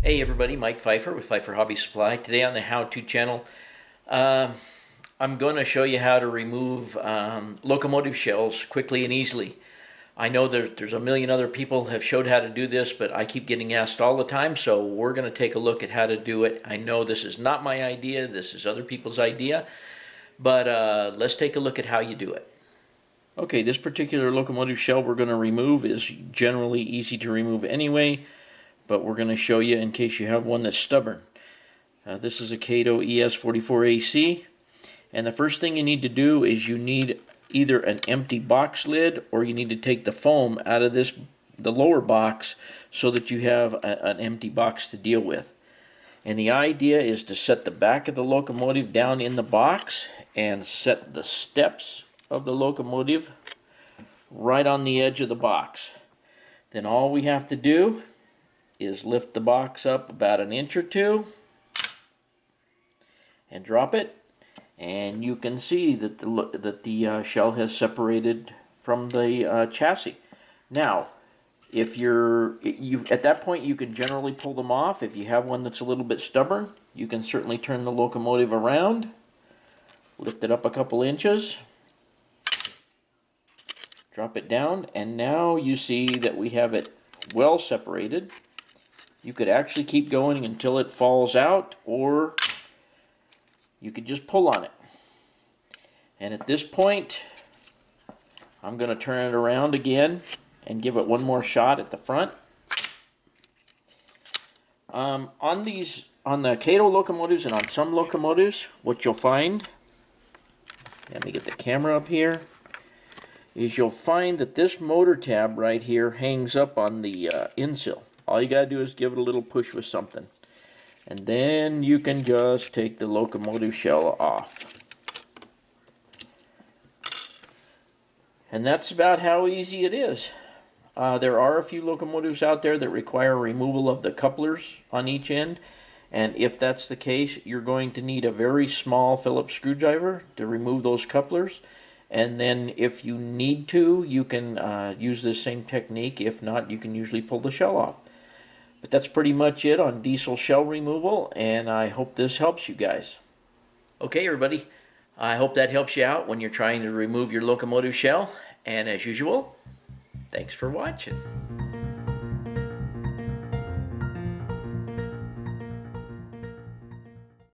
Hey everybody, Mike Pfeiffer with Pfeiffer Hobby Supply. Today on the how-to channel, I'm going to show you how to remove locomotive shells quickly and easily. I know there's a million other people have showed how to do this, but I keep getting asked all the time, so we're going to take a look at how to do it. I know this is not my idea, this is other people's idea, but let's take a look at how you do it. Okay, this particular locomotive shell we're going to remove is generally easy to remove anyway, but we're going to show you in case you have one that's stubborn. This is a Kato ES44AC, and the first thing you need to do is you need either an empty box lid or you need to take the foam out of the lower box so that you have an empty box to deal with. And the idea is to set the back of the locomotive down in the box and set the steps of the locomotive right on the edge of the box. Then all we have to do is lift the box up about an inch or two and drop it, and you can see that the shell has separated from the chassis. Now, if at that point you can generally pull them off. If you have one that's a little bit stubborn, you can certainly turn the locomotive around, lift it up a couple inches, drop it down, and now you see that we have it well separated. You could actually keep going until it falls out, or you could just pull on it. And at this point, I'm going to turn it around again and give it one more shot at the front. On the Kato locomotives and on some locomotives, what you'll find, let me get the camera up here, is you'll find that this motor tab right here hangs up on the insill. All you gotta do is give it a little push with something, and then you can just take the locomotive shell off. And that's about how easy it is. There are a few locomotives out there that require removal of the couplers on each end, and if that's the case, you're going to need a very small Phillips screwdriver to remove those couplers. And then if you need to, you can use this same technique. If not, you can usually pull the shell off. But that's pretty much it on diesel shell removal, and I hope this helps you guys. Okay, everybody, I hope that helps you out when you're trying to remove your locomotive shell. And as usual, thanks for watching.